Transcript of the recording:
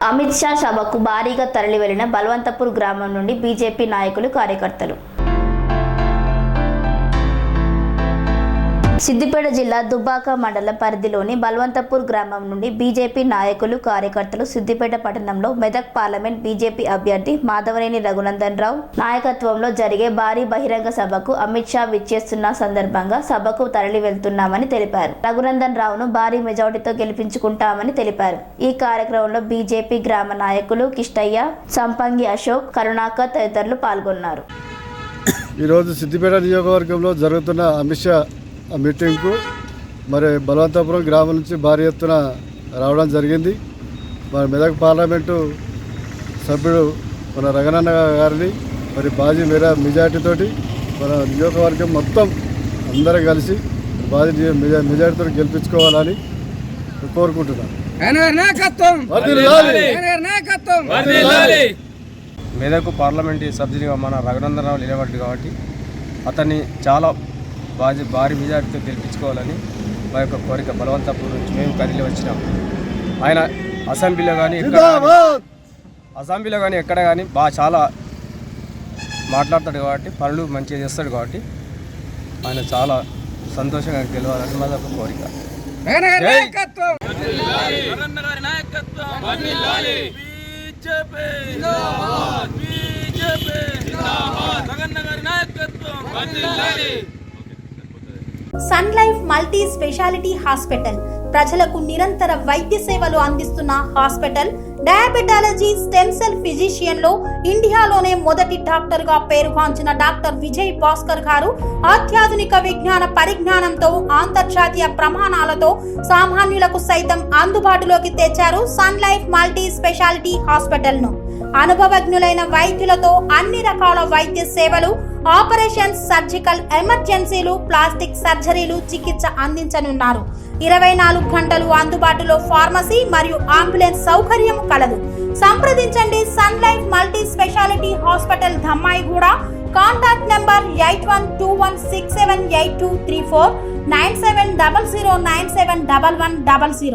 అమిత్ షా సభకు భారీగా తరలి వెళ్లిన బల్వంతపూర్ గ్రామం నుండి బీజేపీ నాయకులు కార్యకర్తలు. సిద్దిపేట జిల్లా దుబ్బాక మండలం పరిధిలోని బల్వంతపూర్ గ్రామం నుండి బీజేపీ నాయకులు కార్యకర్తలు సిద్దిపేట పట్టణంలో మెదక్ పార్లమెంట్ బీజేపీ అభ్యర్థి మాధవనేని రఘునందన్ రావు నాయకత్వంలో జరిగే భారీ బహిరంగ సభకు అమిత్ షా విచ్చేస్తున్న సందర్భంగా సభకు తరలి వెళ్తున్నామని తెలిపారు. రఘునందన్ రావును భారీ మెజారిటీతో గెలిపించుకుంటామని తెలిపారు. ఈ కార్యక్రమంలో బీజేపీ గ్రామ నాయకులు కిష్టయ్య, సంపంగి అశోక్, కరుణాకర్ తదితరులు పాల్గొన్నారు. ఈరోజు సిద్దిపేట నియోజకవర్గంలో జరుగుతున్న అమిత్ షా మీటింగ్కు మరి బలవంతపురం గ్రామం నుంచి భారీ ఎత్తున రావడం జరిగింది. మరి మెదక్ పార్లమెంటు సభ్యుడు మన రఘునందన్ గారిని మరి భారీ మెజార్టీతోటి మన నియోజకవర్గం మొత్తం అందరూ కలిసి భారీ మెజార్టీతో గెలిపించుకోవాలని కోరుకుంటున్నాను. మెదక్ పార్లమెంటు సభ్యునిగా మన రఘునందన్ రావు నిలబడ్డాడు కాబట్టి అతన్ని చాలా భారీ మెజార్టీతో గెలిపించుకోవాలని మా యొక్క కోరిక. బలవంతపూర్ నుంచి మేము కదిలి వచ్చినాం. ఆయన అసెంబ్లీలో కానీ ఎక్కడ కానీ చాలా మాట్లాడతాడు కాబట్టి, పనులు మంచిగా చేస్తాడు కాబట్టి ఆయన చాలా సంతోషంగా గెలవాలని మా యొక్క కోరిక. Sun Life multi speciality hospital ప్రజలకు నిరంతర వైద్య సేవలు అందిస్తున్న hospital. Diabetology, stem cell physician లో ఇండియాలోనే మొదటి డాక్టర్ గా పేరుగాంచిన డాక్టర్ విజయ్ భాస్కర్ గారు అత్యాధునిక విజ్ఞాన పరిజ్ఞానంతో అంతర్జాతీయ ప్రమాణాలతో సామాన్యులకు సైతం అందుబాటులోకి తెచ్చారు Sun Life multi speciality hospital ను. అనుభవజ్ఞులైన వైద్యులతో అన్ని రకాల వైద్య సేవలు, ఆపరేషన్స్, సర్జికల్ ఎమర్జెన్సీలు, ప్లాస్టిక్ సర్జరీలు, చికిత్స అందించనున్నారు. 24 గంటలు అందుబాటులో ఫార్మసీ మరియు అంబులెన్స్ సౌకర్యం కలదు. సంప్రదించండి Sun Life multi speciality hospital, Dhammaiguda. Contact number 8121678234, 9700971100.